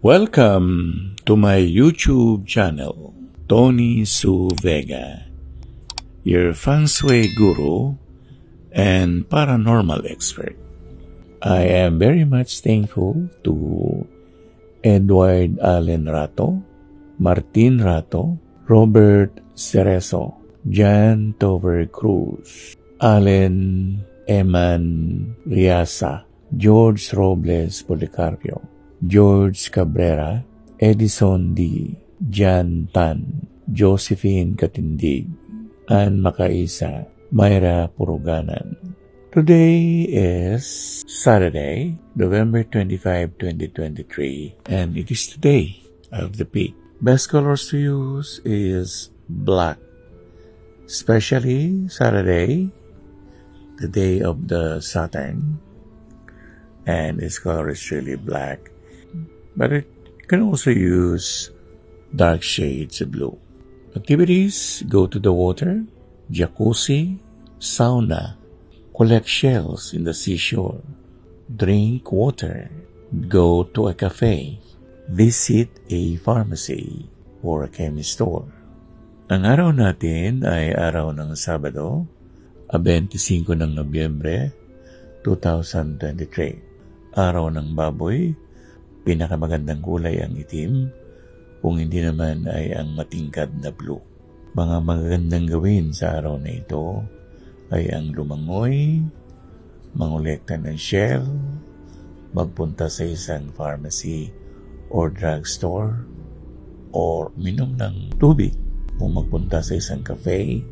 Welcome to my YouTube channel, Tony Su Vega, your feng shui guru and paranormal expert. I am very much thankful to Edward Allen Rato, Martin Rato, Robert Cerezo, Jan Tover Cruz, Allen Eman Riasa, George Robles Policarpio, George Cabrera, Edison D. Jan Tan, Josephine Katindig, Ann Makaisa, Myra Puruganan. Today is Saturday, November 25, 2023, and it is the day of the pig. Best colors to use is black, especially Saturday, the day of the Saturn, and its color is really black. But it can also use dark shades of blue. Activities: go to the water, jacuzzi, sauna, collect shells in the seashore, drink water, go to a cafe, visit a pharmacy or a chemist store. Ang araw natin ay araw ng Sabado, 25 ng Nobyembre 2023. Araw ng baboy, pinakamagandang kulay ang itim, kung hindi naman ay ang matingkad na blue. Mga magagandang gawin sa araw na ito ay ang lumangoy, mangolekta ng shell, magpunta sa isang pharmacy or drugstore, or minom ng tubig o magpunta sa isang cafe.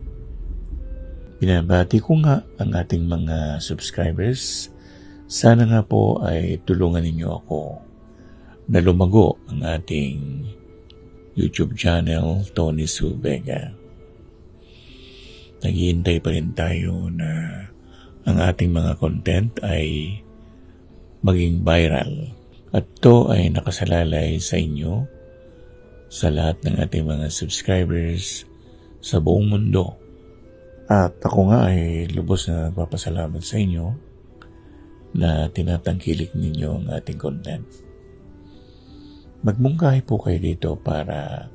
Pinabati ko nga ang ating mga subscribers. Sana nga po ay tulungan ninyo ako na lumago ang ating YouTube channel, Tony Su Vega. Naghihintay pa rin tayo na ang ating mga content ay maging viral. At ito ay nakasalalay sa inyo, sa lahat ng ating mga subscribers sa buong mundo. At ako nga ay lubos na nagpapasalamat sa inyo na tinatangkilik ninyo ang ating content. Magmungkahi po kayo dito para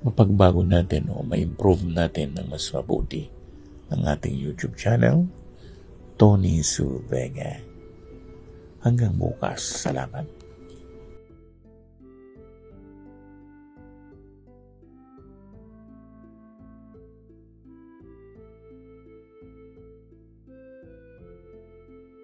mapagbago natin o ma-improve natin ng mas mabuti ang ating YouTube channel, Tony Su Vega. Hanggang bukas. Salamat.